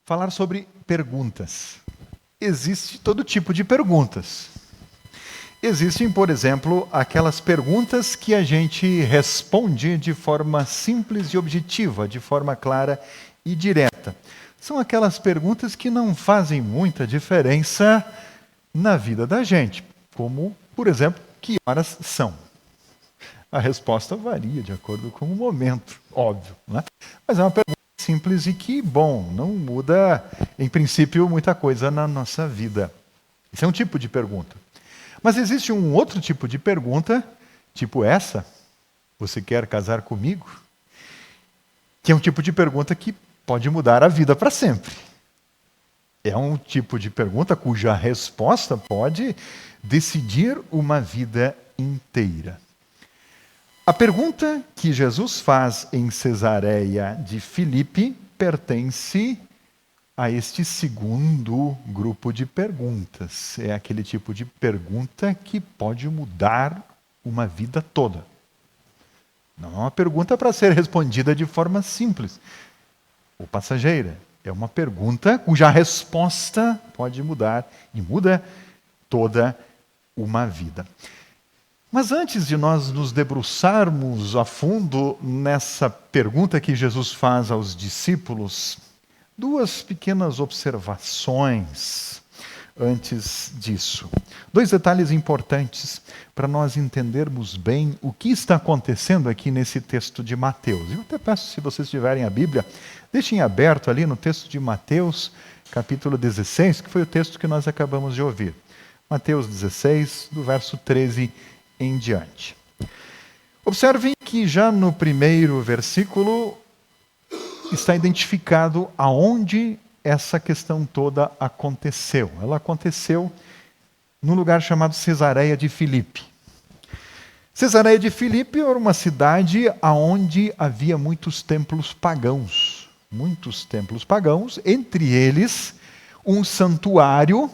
falar sobre perguntas. Existe todo tipo de perguntas. Existem, por exemplo, aquelas perguntas que a gente responde de forma simples e objetiva, de forma clara e direta. São aquelas perguntas que não fazem muita diferença na vida da gente, como, por exemplo, que horas são? A resposta varia de acordo com o momento, óbvio, né? Mas é uma pergunta simples e que, bom, não muda, em princípio, muita coisa na nossa vida. Isso é um tipo de pergunta. Mas existe um outro tipo de pergunta, tipo essa: você quer casar comigo? Que é um tipo de pergunta que pode mudar a vida para sempre. É um tipo de pergunta cuja resposta pode decidir uma vida inteira. A pergunta que Jesus faz em Cesareia de Filipe pertence a este segundo grupo de perguntas. É aquele tipo de pergunta que pode mudar uma vida toda. Não é uma pergunta para ser respondida de forma simples ou passageira. É uma pergunta cuja resposta pode mudar e muda toda uma vida. Mas antes de nós nos debruçarmos a fundo nessa pergunta que Jesus faz aos discípulos, duas pequenas observações antes disso. Dois detalhes importantes para nós entendermos bem o que está acontecendo aqui nesse texto de Mateus. Eu até peço, se vocês tiverem a Bíblia, deixem aberto ali no texto de Mateus, capítulo 16, que foi o texto que nós acabamos de ouvir. Mateus 16, do verso 13 em diante. Observem que já no primeiro versículo está identificado aonde essa questão toda aconteceu. Ela aconteceu num lugar chamado Cesareia de Filipe. Cesareia de Filipe era uma cidade onde havia muitos templos pagãos. Muitos templos pagãos, entre eles um santuário.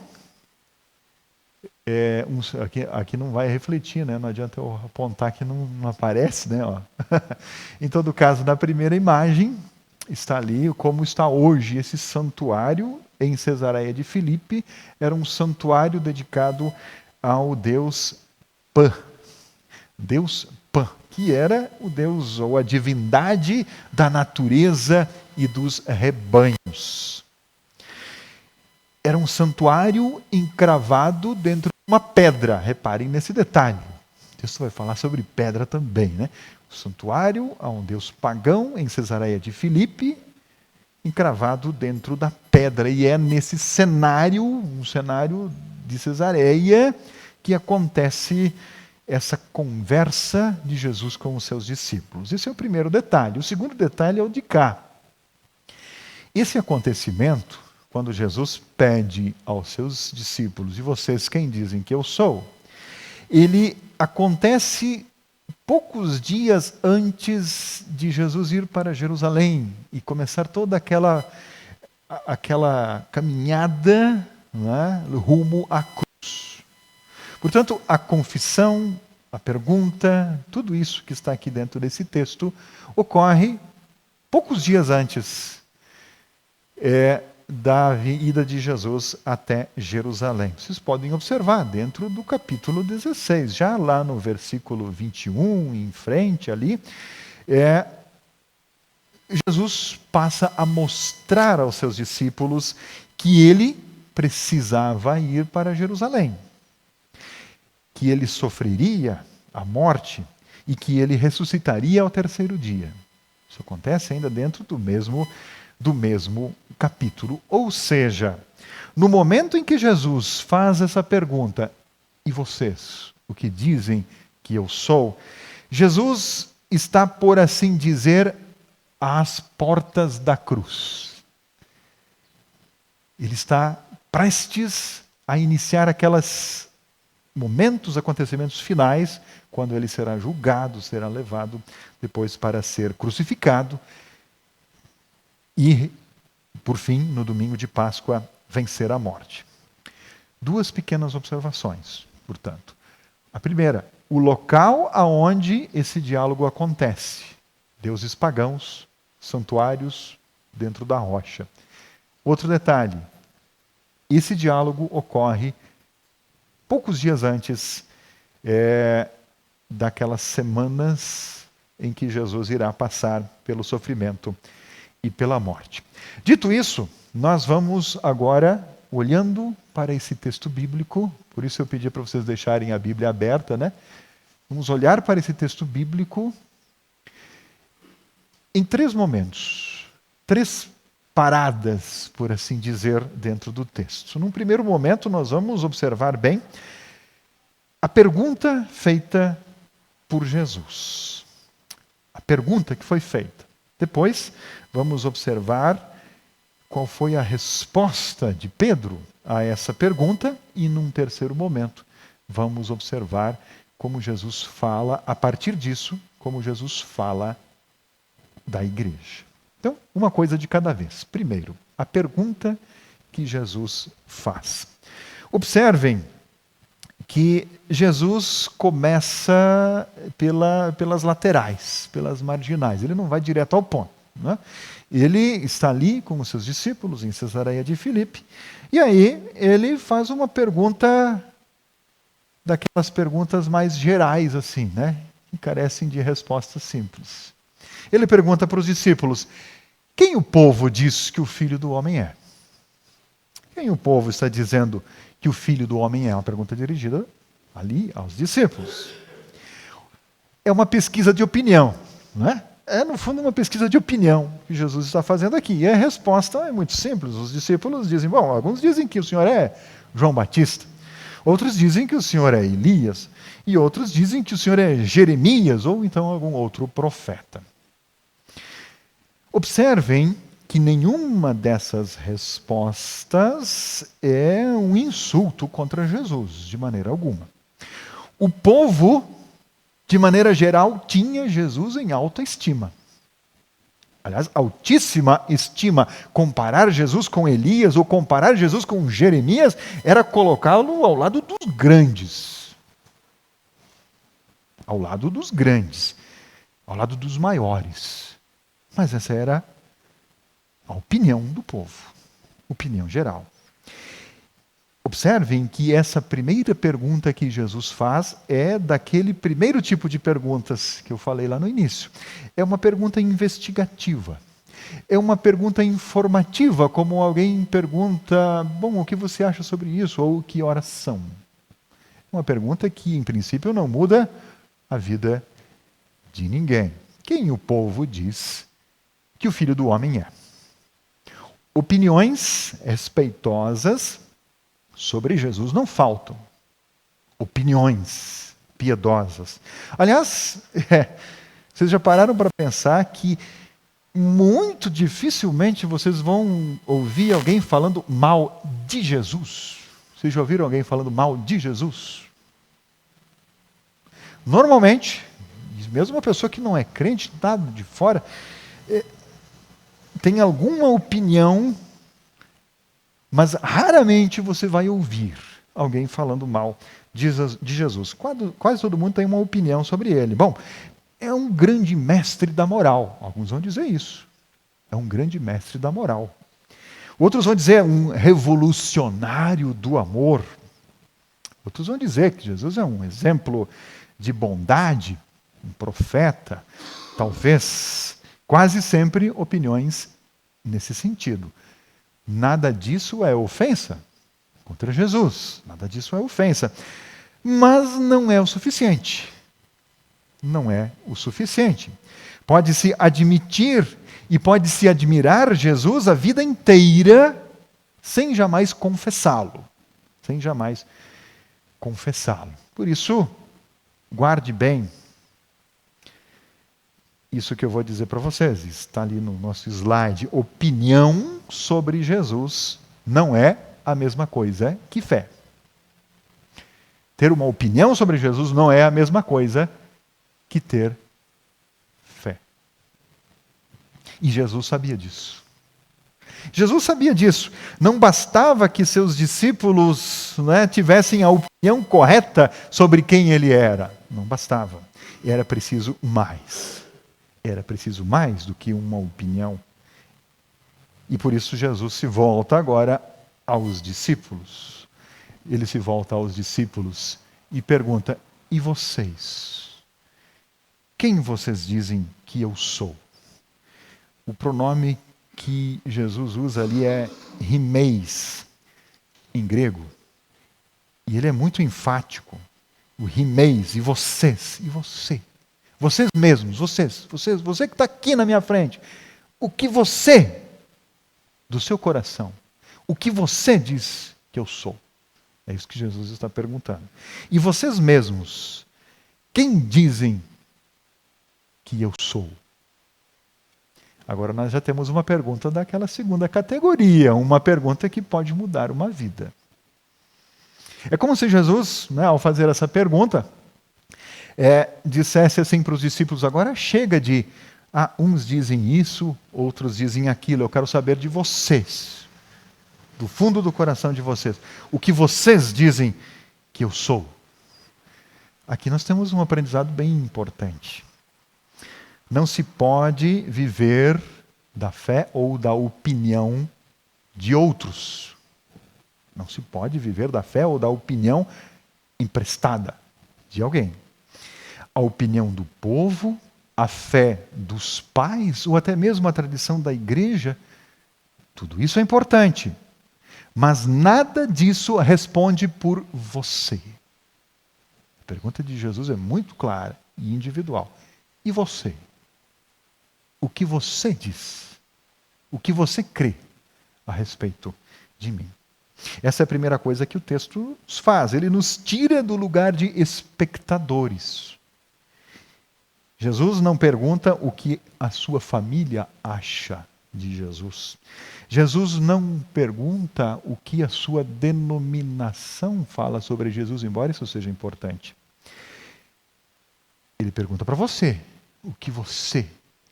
Aqui não vai refletir, né? Não adianta eu apontar que não aparece, né? Ó. Em todo caso, na primeira imagem, está ali como está hoje esse santuário em Cesareia de Filipe. Era um santuário dedicado ao deus Pan. Deus Pan, que era o deus ou a divindade da natureza e dos rebanhos. Era um santuário encravado dentro de uma pedra. Reparem nesse detalhe. O texto vai falar sobre pedra também, né? O santuário a um deus pagão em Cesareia de Filipe, encravado dentro da pedra. E é nesse cenário, um cenário de Cesareia, que acontece essa conversa de Jesus com os seus discípulos. Esse é o primeiro detalhe. O segundo detalhe é o de cá. Esse acontecimento, quando Jesus pede aos seus discípulos: e vocês quem dizem que eu sou? Ele acontece poucos dias antes de Jesus ir para Jerusalém e começar toda aquela caminhada, né, rumo à cruz. Portanto, a confissão, a pergunta, tudo isso que está aqui dentro desse texto ocorre poucos dias antes da ida de Jesus até Jerusalém. Vocês podem observar dentro do capítulo 16, já lá no versículo 21, em frente ali, Jesus passa a mostrar aos seus discípulos que ele precisava ir para Jerusalém, que ele sofreria a morte e que ele ressuscitaria ao terceiro dia. Isso acontece ainda dentro do mesmo capítulo. Ou seja, no momento em que Jesus faz essa pergunta: e vocês, o que dizem que eu sou? Jesus está, por assim dizer, às portas da cruz. Ele está prestes a iniciar aqueles momentos, acontecimentos finais, quando ele será julgado, será levado depois para ser crucificado e, por fim, no domingo de Páscoa, vencer a morte. Duas pequenas observações, portanto. A primeira, o local aonde esse diálogo acontece. Deuses pagãos, santuários dentro da rocha. Outro detalhe, esse diálogo ocorre poucos dias antes daquelas semanas em que Jesus irá passar pelo sofrimento e pela morte. Dito isso, nós vamos agora, olhando para esse texto bíblico, por isso eu pedi para vocês deixarem a Bíblia aberta, né? Vamos olhar para esse texto bíblico em 3 momentos, 3 paradas, por assim dizer, dentro do texto. Num primeiro momento, nós vamos observar bem a pergunta feita por Jesus. A pergunta que foi feita. Depois, vamos observar qual foi a resposta de Pedro a essa pergunta e, num terceiro momento, vamos observar como Jesus fala, a partir disso, como Jesus fala da igreja. Então, uma coisa de cada vez. Primeiro, a pergunta que Jesus faz. Observem que Jesus começa pelas laterais, pelas marginais. Ele não vai direto ao ponto, né? Ele está ali com os seus discípulos em Cesareia de Filipe, e aí ele faz uma pergunta, daquelas perguntas mais gerais, assim, né? Que carecem de respostas simples. Ele pergunta para os discípulos: quem o povo diz que o Filho do Homem é? Quem o povo está dizendo que o Filho do Homem é? Uma pergunta dirigida ali aos discípulos. É uma pesquisa de opinião, não é? É, no fundo, uma pesquisa de opinião que Jesus está fazendo aqui. E a resposta é muito simples. Os discípulos dizem, bom, alguns dizem que o Senhor é João Batista, outros dizem que o Senhor é Elias, e outros dizem que o Senhor é Jeremias, ou então algum outro profeta. Observem que nenhuma dessas respostas é um insulto contra Jesus, de maneira alguma. O povo, de maneira geral, tinha Jesus em alta estima. Aliás, altíssima estima. Comparar Jesus com Elias ou comparar Jesus com Jeremias era colocá-lo ao lado dos grandes. Ao lado dos grandes. Ao lado dos maiores. Mas essa era a opinião do povo, opinião geral. Observem que essa primeira pergunta que Jesus faz é daquele primeiro tipo de perguntas que eu falei lá no início. É uma pergunta investigativa. É uma pergunta informativa, como alguém pergunta, bom, o que você acha sobre isso? Ou que horas são? Uma pergunta que, em princípio, não muda a vida de ninguém. Quem o povo diz que o Filho do Homem é? Opiniões respeitosas sobre Jesus não faltam. Opiniões piedosas. Aliás, vocês já pararam para pensar que muito dificilmente vocês vão ouvir alguém falando mal de Jesus? Vocês já ouviram alguém falando mal de Jesus? Normalmente, mesmo uma pessoa que não é crente, está de fora, tem alguma opinião, mas raramente você vai ouvir alguém falando mal de Jesus. Quase todo mundo tem uma opinião sobre ele. Bom, é um grande mestre da moral. Alguns vão dizer isso. É um grande mestre da moral. Outros vão dizer um revolucionário do amor. Outros vão dizer que Jesus é um exemplo de bondade, um profeta. Talvez, quase sempre, opiniões nesse sentido. Nada disso é ofensa contra Jesus. Nada disso é ofensa. Mas não é o suficiente. Não é o suficiente. Pode-se admitir e pode-se admirar Jesus a vida inteira sem jamais confessá-lo. Sem jamais confessá-lo. Por isso, guarde bem isso que eu vou dizer para vocês. Está ali no nosso slide. Opinião sobre Jesus não é a mesma coisa que fé. Ter uma opinião sobre Jesus não é a mesma coisa que ter fé. E Jesus sabia disso. Jesus sabia disso. Não bastava que seus discípulos, tivessem a opinião correta sobre quem ele era. Não bastava. Era preciso mais. Era preciso mais do que uma opinião. E por isso Jesus se volta agora aos discípulos. Ele se volta aos discípulos e pergunta: e vocês? Quem vocês dizem que eu sou? O pronome que Jesus usa ali é rimeis, em grego. E ele é muito enfático. O rimeis, e vocês, e você. Vocês mesmos, você que está aqui na minha frente. O que você, do seu coração, o que você diz que eu sou? É isso que Jesus está perguntando. E vocês mesmos, quem dizem que eu sou? Agora nós já temos uma pergunta daquela segunda categoria, uma pergunta que pode mudar uma vida. É como se Jesus, ao fazer essa pergunta, dissesse assim para os discípulos: agora chega de, uns dizem isso, outros dizem aquilo, eu quero saber de vocês, do fundo do coração de vocês, o que vocês dizem que eu sou. Aqui nós temos um aprendizado bem importante. Não se pode viver da fé ou da opinião de outros. Não se pode viver da fé ou da opinião emprestada de alguém. A opinião do povo, a fé dos pais, ou até mesmo a tradição da igreja, tudo isso é importante. Mas nada disso responde por você. A pergunta de Jesus é muito clara e individual. E você? O que você diz? O que você crê a respeito de mim? Essa é a primeira coisa que o texto faz. Ele nos tira do lugar de espectadores. Jesus não pergunta o que a sua família acha de Jesus. Jesus não pergunta o que a sua denominação fala sobre Jesus, embora isso seja importante. Ele pergunta para você, o que você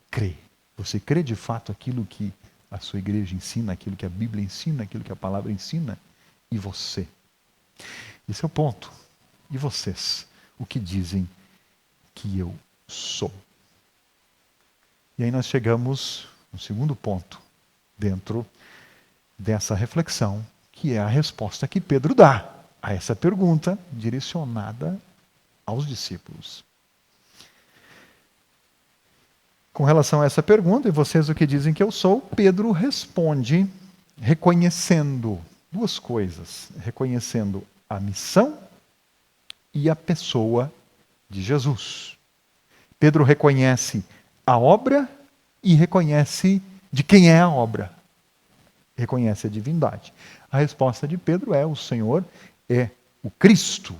crê. Você crê de fato aquilo que a sua igreja ensina, aquilo que a Bíblia ensina, aquilo que a palavra ensina? E você? Esse é o ponto. E vocês? O que dizem que eu sou? E aí nós chegamos no segundo ponto, dentro dessa reflexão, que é a resposta que Pedro dá a essa pergunta direcionada aos discípulos. Com relação a essa pergunta, e vocês o que dizem que eu sou, Pedro responde reconhecendo duas coisas. Reconhecendo a missão e a pessoa de Jesus. Pedro reconhece a obra e reconhece de quem é a obra. Reconhece a divindade. A resposta de Pedro é: o Senhor é o Cristo,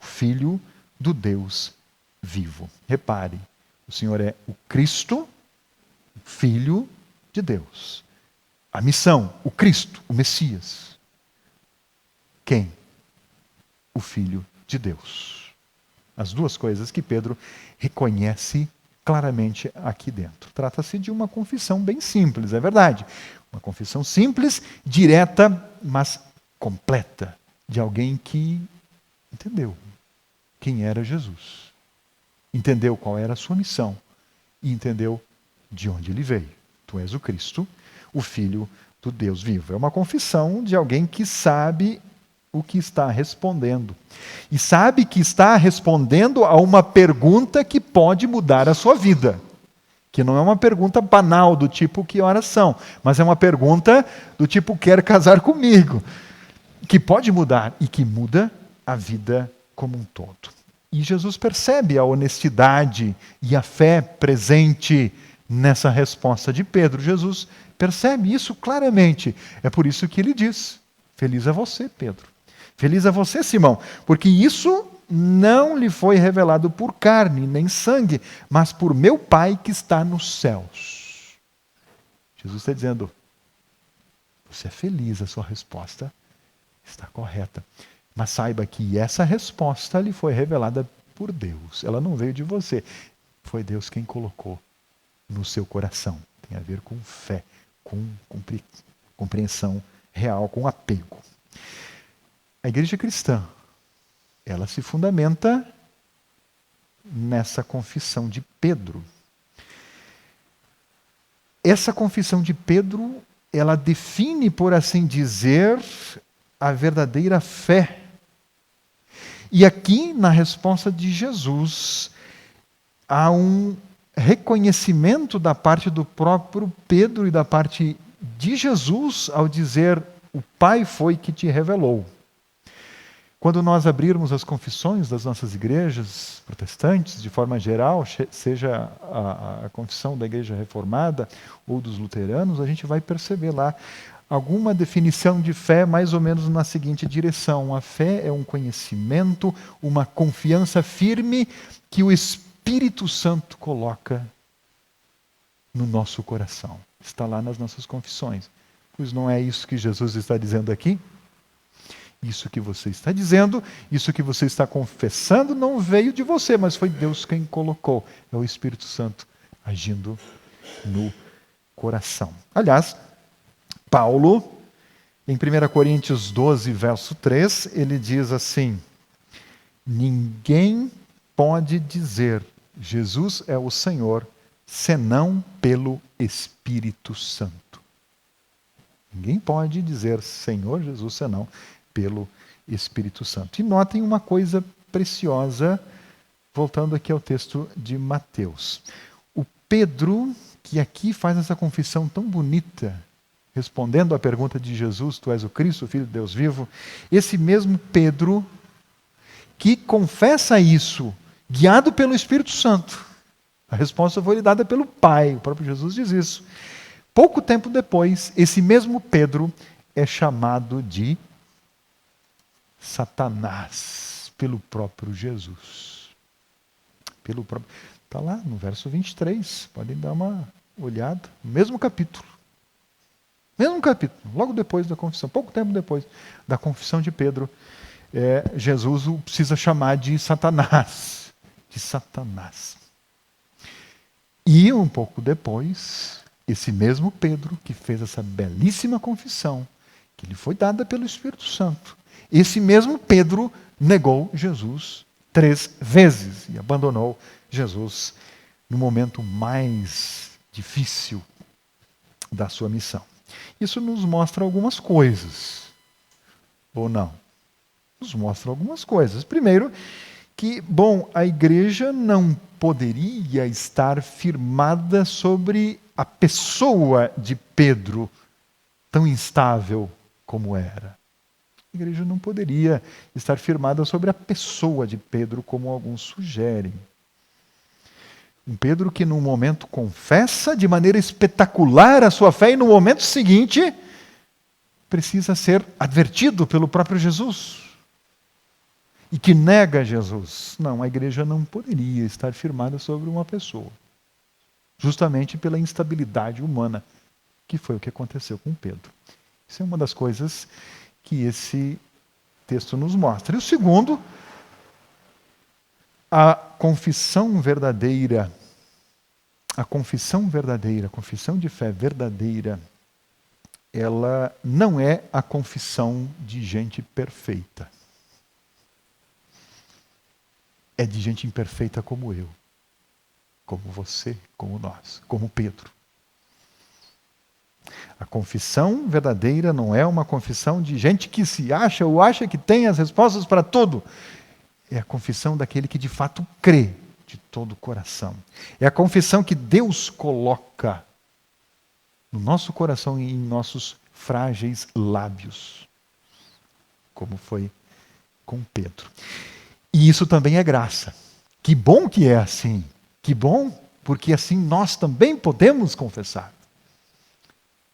o Filho do Deus vivo. Repare, o Senhor é o Cristo, o Filho de Deus. A missão, o Cristo, o Messias. Quem? O Filho de Deus. As duas coisas que Pedro reconhece claramente aqui dentro. Trata-se de uma confissão bem simples, é verdade. Uma confissão simples, direta, mas completa. De alguém que entendeu quem era Jesus. Entendeu qual era a sua missão. E entendeu de onde ele veio. Tu és o Cristo, o Filho do Deus vivo. É uma confissão de alguém que sabe o que está respondendo. E sabe que está respondendo a uma pergunta que pode mudar a sua vida. Que não é uma pergunta banal do tipo que horas são, mas é uma pergunta do tipo quer casar comigo. Que pode mudar e que muda a vida como um todo. E Jesus percebe a honestidade e a fé presente nessa resposta de Pedro. Jesus percebe isso claramente. É por isso que ele diz: feliz é você, Pedro. Feliz é você, Simão, porque isso não lhe foi revelado por carne nem sangue, mas por meu Pai que está nos céus. Jesus está dizendo: você é feliz, a sua resposta está correta. Mas saiba que essa resposta lhe foi revelada por Deus. Ela não veio de você. Foi Deus quem colocou no seu coração. Tem a ver com fé, com compreensão real, com apego. A igreja cristã, ela se fundamenta nessa confissão de Pedro. Essa confissão de Pedro ela define, por assim dizer, a verdadeira fé. E aqui, na resposta de Jesus, há um reconhecimento da parte do próprio Pedro e da parte de Jesus ao dizer: o Pai foi que te revelou. Quando nós abrirmos as confissões das nossas igrejas protestantes, de forma geral, seja a confissão da Igreja Reformada ou dos luteranos, a gente vai perceber lá alguma definição de fé mais ou menos na seguinte direção: a fé é um conhecimento, uma confiança firme que o Espírito Santo coloca no nosso coração. Está lá nas nossas confissões. Pois não é isso que Jesus está dizendo aqui? Isso que você está dizendo, isso que você está confessando não veio de você, mas foi Deus quem colocou. É o Espírito Santo agindo no coração. Aliás, Paulo, em 1 Coríntios 12, verso 3, ele diz assim: ninguém pode dizer Jesus é o Senhor, senão pelo Espírito Santo. Ninguém pode dizer Senhor Jesus, senão pelo Espírito Santo. E notem uma coisa preciosa, voltando aqui ao texto de Mateus. O Pedro, que aqui faz essa confissão tão bonita, respondendo à pergunta de Jesus, tu és o Cristo, o Filho de Deus vivo, esse mesmo Pedro que confessa isso, guiado pelo Espírito Santo. A resposta foi lhe dada pelo Pai, o próprio Jesus diz isso. Pouco tempo depois, esse mesmo Pedro é chamado de Satanás pelo próprio Jesus. Está lá no verso 23, podem dar uma olhada, no mesmo capítulo. Mesmo capítulo, logo depois da confissão, pouco tempo depois da confissão de Pedro, Jesus o precisa chamar de Satanás. De Satanás. E um pouco depois, esse mesmo Pedro, que fez essa belíssima confissão, que lhe foi dada pelo Espírito Santo, esse mesmo Pedro negou Jesus 3 vezes e abandonou Jesus no momento mais difícil da sua missão. Isso nos mostra algumas coisas, ou não? Nos mostra algumas coisas. Primeiro, que, a igreja não poderia estar firmada sobre a pessoa de Pedro, tão instável como era. A igreja não poderia estar firmada sobre a pessoa de Pedro, como alguns sugerem. Um Pedro que num momento confessa de maneira espetacular a sua fé e no momento seguinte precisa ser advertido pelo próprio Jesus. E que nega Jesus. Não, a igreja não poderia estar firmada sobre uma pessoa. Justamente pela instabilidade humana, que foi o que aconteceu com Pedro. Isso é uma das coisas que esse texto nos mostra. E o segundo, a confissão verdadeira, a confissão de fé verdadeira, ela não é a confissão de gente perfeita. É de gente imperfeita como eu, como você, como nós, como Pedro. A confissão verdadeira não é uma confissão de gente que se acha ou acha que tem as respostas para tudo. É a confissão daquele que de fato crê de todo o coração. É a confissão que Deus coloca no nosso coração e em nossos frágeis lábios, como foi com Pedro. E isso também é graça. Que bom que é assim. Que bom, porque assim nós também podemos confessar.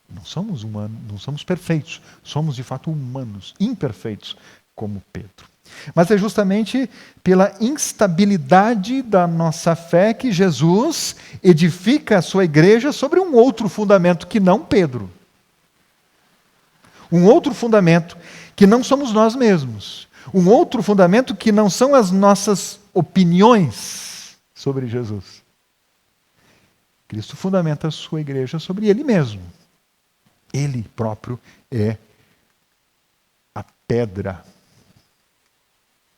Não somos humanos, não somos perfeitos. Somos de fato humanos, imperfeitos, como Pedro. Mas é justamente pela instabilidade da nossa fé que Jesus edifica a sua igreja sobre um outro fundamento que não Pedro. Um outro fundamento que não somos nós mesmos. Um outro fundamento que não são as nossas opiniões sobre Jesus. Cristo fundamenta a sua igreja sobre Ele mesmo. Ele próprio é a pedra.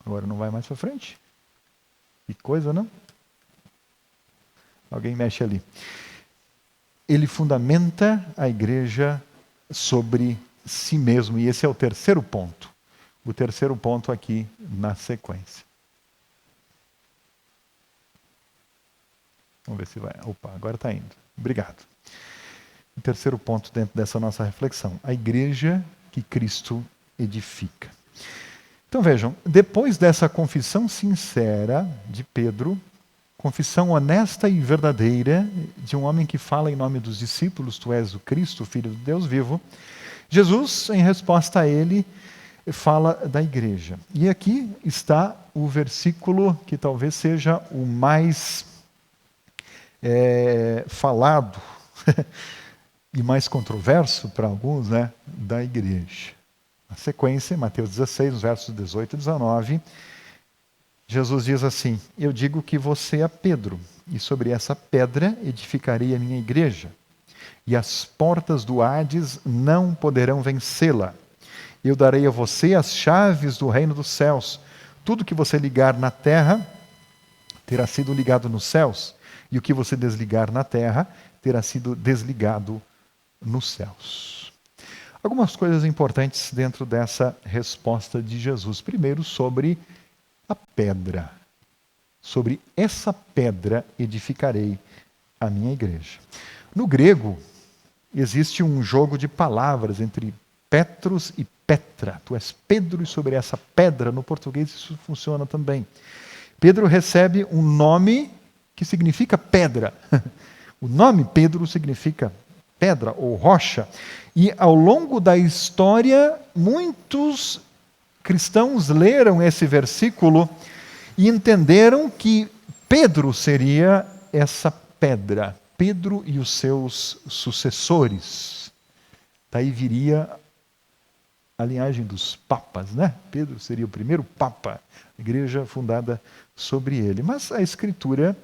Agora não vai mais para frente? Que coisa, não? Alguém mexe ali. Ele fundamenta a igreja sobre si mesmo. E esse é o terceiro ponto. O terceiro ponto aqui na sequência. Vamos ver se vai. Opa, agora está indo. Obrigado. O terceiro ponto dentro dessa nossa reflexão. A igreja que Cristo edifica. Então vejam, depois dessa confissão sincera de Pedro, confissão honesta e verdadeira de um homem que fala em nome dos discípulos, tu és o Cristo, o Filho de Deus vivo, Jesus, em resposta a ele, fala da igreja. E aqui está o versículo que talvez seja o mais falado e mais controverso para alguns, né, da igreja. Na sequência, Mateus 16, nos versos 18 e 19, Jesus diz assim: eu digo que você é Pedro, e sobre essa pedra edificarei a minha igreja, e as portas do Hades não poderão vencê-la. Eu darei a você as chaves do reino dos céus. Tudo que você ligar na terra terá sido ligado nos céus, e o que você desligar na terra terá sido desligado nos céus. Algumas coisas importantes dentro dessa resposta de Jesus. Primeiro, sobre a pedra. Sobre essa pedra edificarei a minha igreja. No grego, existe um jogo de palavras entre Petros e Petra. Tu és Pedro e sobre essa pedra, no português isso funciona também. Pedro recebe um nome que significa pedra. O nome Pedro significa pedra ou rocha. E ao longo da história, muitos cristãos leram esse versículo e entenderam que Pedro seria essa pedra. Pedro e os seus sucessores. Daí viria a linhagem dos papas, né? Pedro seria o primeiro papa, a igreja fundada sobre ele. Mas a Escritura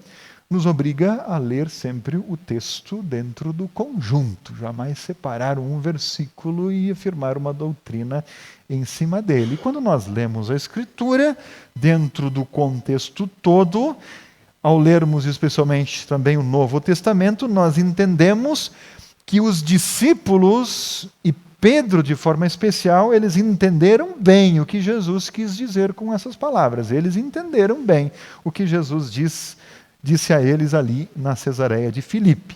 nos obriga a ler sempre o texto dentro do conjunto, jamais separar um versículo e afirmar uma doutrina em cima dele. E quando nós lemos a Escritura dentro do contexto todo, ao lermos especialmente também o Novo Testamento, nós entendemos que os discípulos e Pedro, de forma especial, eles entenderam bem o que Jesus quis dizer com essas palavras. Eles entenderam bem o que Jesus disse a eles ali na Cesareia de Filipe.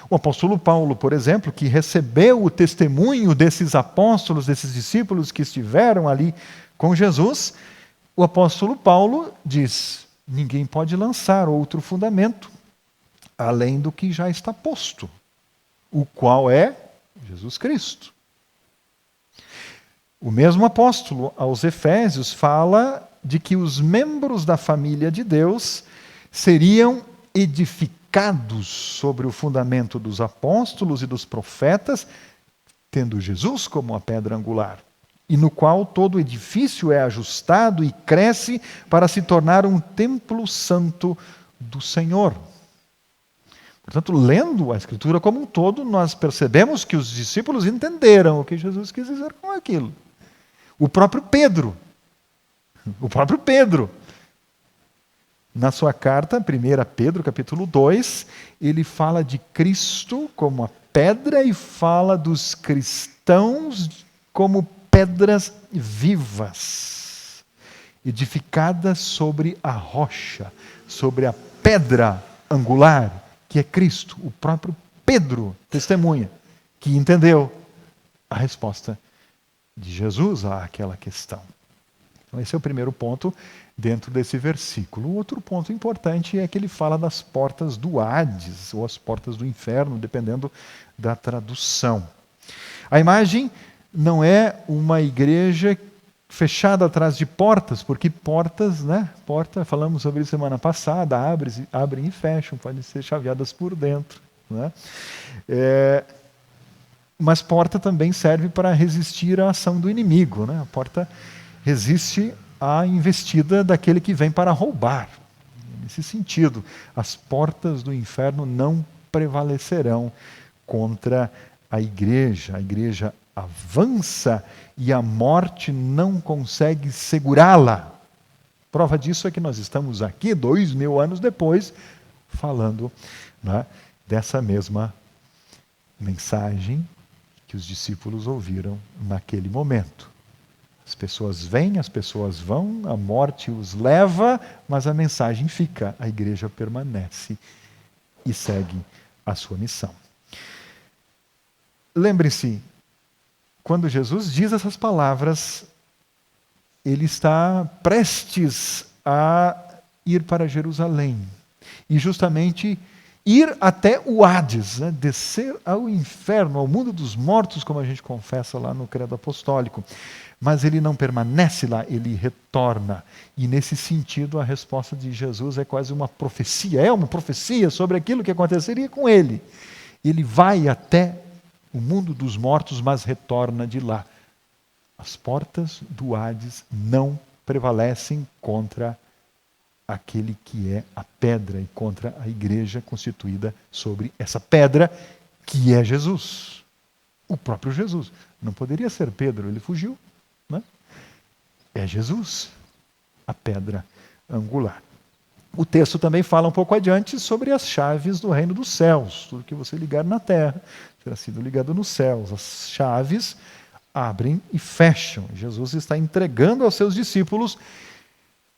O apóstolo Paulo, por exemplo, que recebeu o testemunho desses apóstolos, desses discípulos que estiveram ali com Jesus, o apóstolo Paulo diz: ninguém pode lançar outro fundamento além do que já está posto, o qual é Jesus Cristo. O mesmo apóstolo, aos Efésios, fala de que os membros da família de Deus seriam edificados sobre o fundamento dos apóstolos e dos profetas, tendo Jesus como a pedra angular, e no qual todo edifício é ajustado e cresce para se tornar um templo santo do Senhor. Portanto, lendo a Escritura como um todo, nós percebemos que os discípulos entenderam o que Jesus quis dizer com aquilo. O próprio Pedro, na sua carta, 1 Pedro, capítulo 2, ele fala de Cristo como a pedra e fala dos cristãos como pedras vivas, edificadas sobre a rocha, sobre a pedra angular, que é Cristo. O próprio Pedro testemunha que entendeu a resposta de Jesus àquela questão. Então, esse é o primeiro ponto dentro desse versículo. O outro ponto importante é que ele fala das portas do Hades, ou as portas do inferno, dependendo da tradução. A imagem não é uma igreja fechada atrás de portas, porque portas, né? Porta, falamos sobre isso semana passada, abrem e fecham, podem ser chaveadas por dentro, né? Mas porta também serve para resistir à ação do inimigo, né? A porta resiste à investida daquele que vem para roubar. Nesse sentido, as portas do inferno não prevalecerão contra a igreja. A igreja avança e a morte não consegue segurá-la. Prova disso é que nós estamos aqui, 2000 anos depois, falando, né, dessa mesma mensagem que os discípulos ouviram naquele momento. As pessoas vêm, as pessoas vão, a morte os leva, mas a mensagem fica, a igreja permanece e segue a sua missão. Lembre-se, quando Jesus diz essas palavras, ele está prestes a ir para Jerusalém e justamente ir até o Hades, né? Descer ao inferno, ao mundo dos mortos, como a gente confessa lá no Credo Apostólico. Mas ele não permanece lá, ele retorna. E nesse sentido, a resposta de Jesus é quase uma profecia sobre aquilo que aconteceria com ele. Ele vai até o mundo dos mortos, mas retorna de lá. As portas do Hades não prevalecem contra aquele que é a pedra e contra a igreja constituída sobre essa pedra, que é Jesus. O próprio Jesus. Não poderia ser Pedro, ele fugiu. Né? É Jesus, a pedra angular. O texto também fala um pouco adiante sobre as chaves do reino dos céus. Tudo que você ligar na terra será sido ligado nos céus. As chaves abrem e fecham. Jesus está entregando aos seus discípulos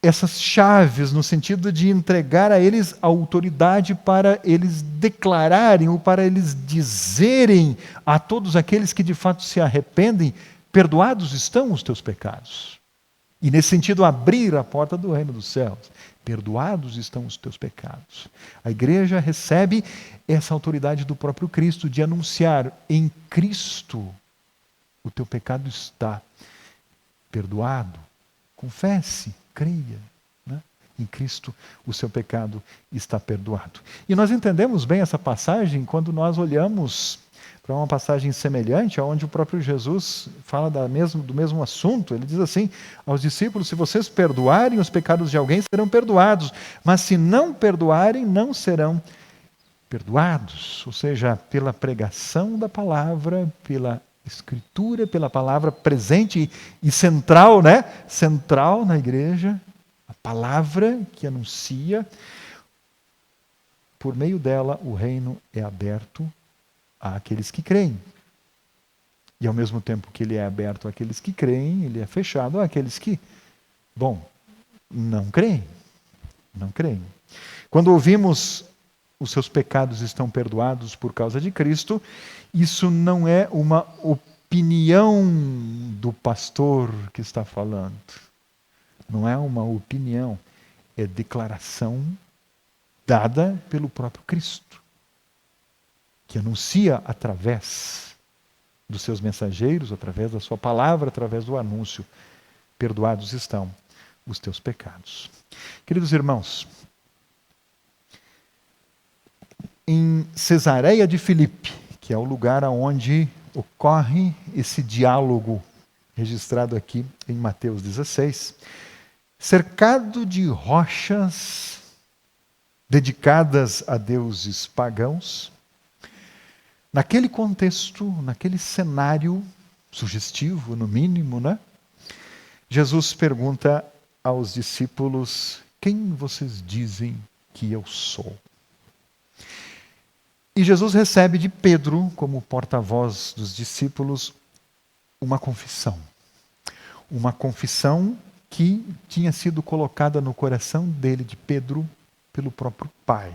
essas chaves, no sentido de entregar a eles a autoridade para eles declararem ou para eles dizerem a todos aqueles que de fato se arrependem: perdoados estão os teus pecados. E nesse sentido, abrir a porta do reino dos céus. Perdoados estão os teus pecados. A igreja recebe essa autoridade do próprio Cristo de anunciar: em Cristo o teu pecado está perdoado. Confesse, creia. Né? Em Cristo o seu pecado está perdoado. E nós entendemos bem essa passagem quando nós olhamos para uma passagem semelhante, onde o próprio Jesus fala do mesmo assunto. Ele diz assim aos discípulos: se vocês perdoarem os pecados de alguém, serão perdoados. Mas se não perdoarem, não serão perdoados. Ou seja, pela pregação da palavra, pela Escritura, pela palavra presente e central, né? Central na igreja, a palavra que anuncia, por meio dela o reino é aberto àqueles que creem. E ao mesmo tempo que ele é aberto àqueles que creem, ele é fechado àqueles que, não creem. Não creem. Quando ouvimos os seus pecados estão perdoados por causa de Cristo, isso não é uma opinião do pastor que está falando. Não é uma opinião, é declaração dada pelo próprio Cristo, que anuncia através dos seus mensageiros, através da sua palavra, através do anúncio: perdoados estão os teus pecados. Queridos irmãos, em Cesareia de Filipe, que é o lugar onde ocorre esse diálogo registrado aqui em Mateus 16, cercado de rochas dedicadas a deuses pagãos, naquele contexto, naquele cenário sugestivo, no mínimo, né? Jesus pergunta aos discípulos: quem vocês dizem que eu sou? E Jesus recebe de Pedro, como porta-voz dos discípulos, uma confissão. Uma confissão que tinha sido colocada no coração dele, de Pedro, pelo próprio Pai.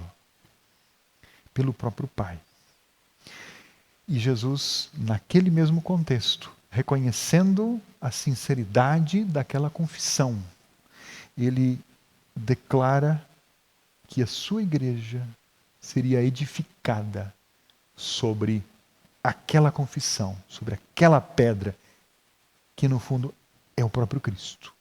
Pelo próprio Pai. E Jesus, naquele mesmo contexto, reconhecendo a sinceridade daquela confissão, ele declara que a sua igreja seria edificada sobre aquela confissão, sobre aquela pedra, que no fundo é o próprio Cristo.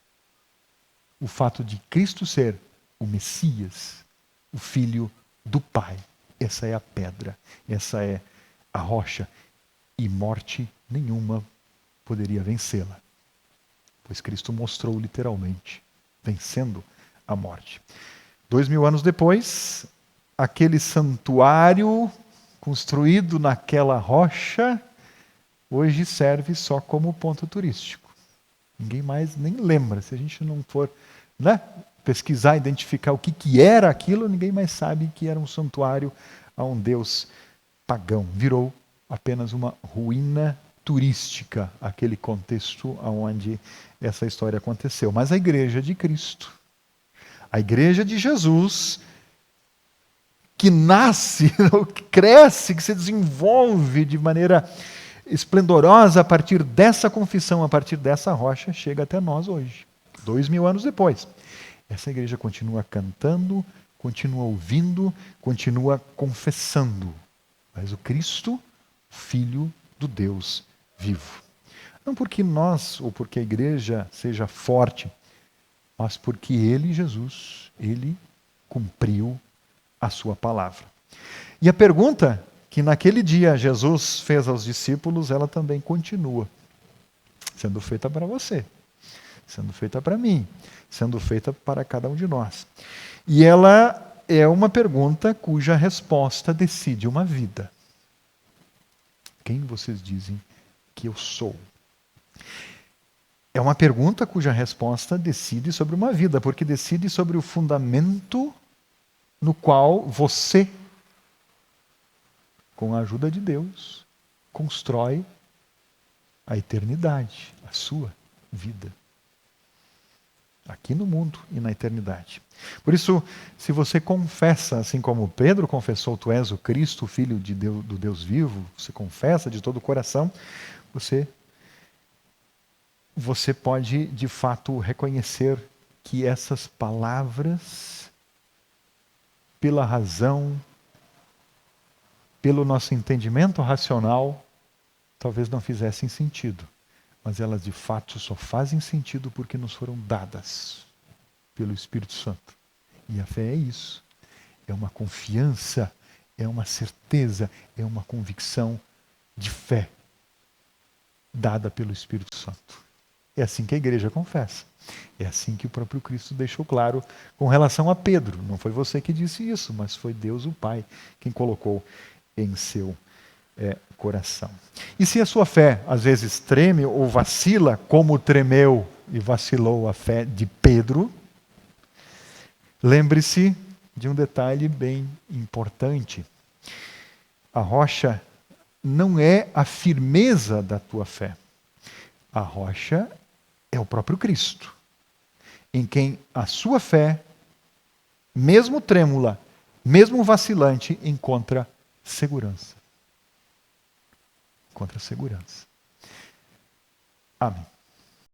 O fato de Cristo ser o Messias, o Filho do Pai. Essa é a pedra, essa é a rocha, e morte nenhuma poderia vencê-la, pois Cristo mostrou literalmente, vencendo a morte. 2000 anos depois, aquele santuário construído naquela rocha, hoje serve só como ponto turístico. Ninguém mais nem lembra. Se a gente não for, né, pesquisar, identificar o que era aquilo, ninguém mais sabe que era um santuário a um deus pagão. Virou apenas uma ruína turística aquele contexto onde essa história aconteceu. Mas a igreja de Cristo, a igreja de Jesus, que nasce, que cresce, que se desenvolve de maneira esplendorosa a partir dessa confissão, a partir dessa rocha, chega até nós hoje, 2000 anos depois. Essa igreja continua cantando, continua ouvindo, continua confessando. Mas o Cristo, Filho do Deus vivo. Não porque nós, ou porque a igreja seja forte, mas porque ele, Jesus, ele cumpriu a sua palavra. E a pergunta que naquele dia Jesus fez aos discípulos, ela também continua sendo feita para você, sendo feita para mim, sendo feita para cada um de nós. E ela é uma pergunta cuja resposta decide uma vida. Quem vocês dizem que eu sou? É uma pergunta cuja resposta decide sobre uma vida, porque decide sobre o fundamento no qual você, com a ajuda de Deus, constrói a eternidade, a sua vida. Aqui no mundo e na eternidade. Por isso, se você confessa, assim como Pedro confessou, tu és o Cristo, o Filho de Deus, do Deus vivo, você confessa de todo o coração, você pode, de fato, reconhecer que essas palavras, pela razão, pelo nosso entendimento racional, talvez não fizessem sentido. Mas elas, de fato, só fazem sentido porque nos foram dadas pelo Espírito Santo. E a fé é isso. É uma confiança, é uma certeza, é uma convicção de fé dada pelo Espírito Santo. É assim que a igreja confessa. É assim que o próprio Cristo deixou claro com relação a Pedro. Não foi você que disse isso, mas foi Deus o Pai quem colocou em seu coração. E se a sua fé às vezes treme ou vacila, como tremeu e vacilou a fé de Pedro, lembre-se de um detalhe bem importante. A rocha não é a firmeza da tua fé. A rocha é o próprio Cristo, em quem a sua fé, mesmo trêmula, mesmo vacilante, encontra segurança. Encontra segurança. Amém.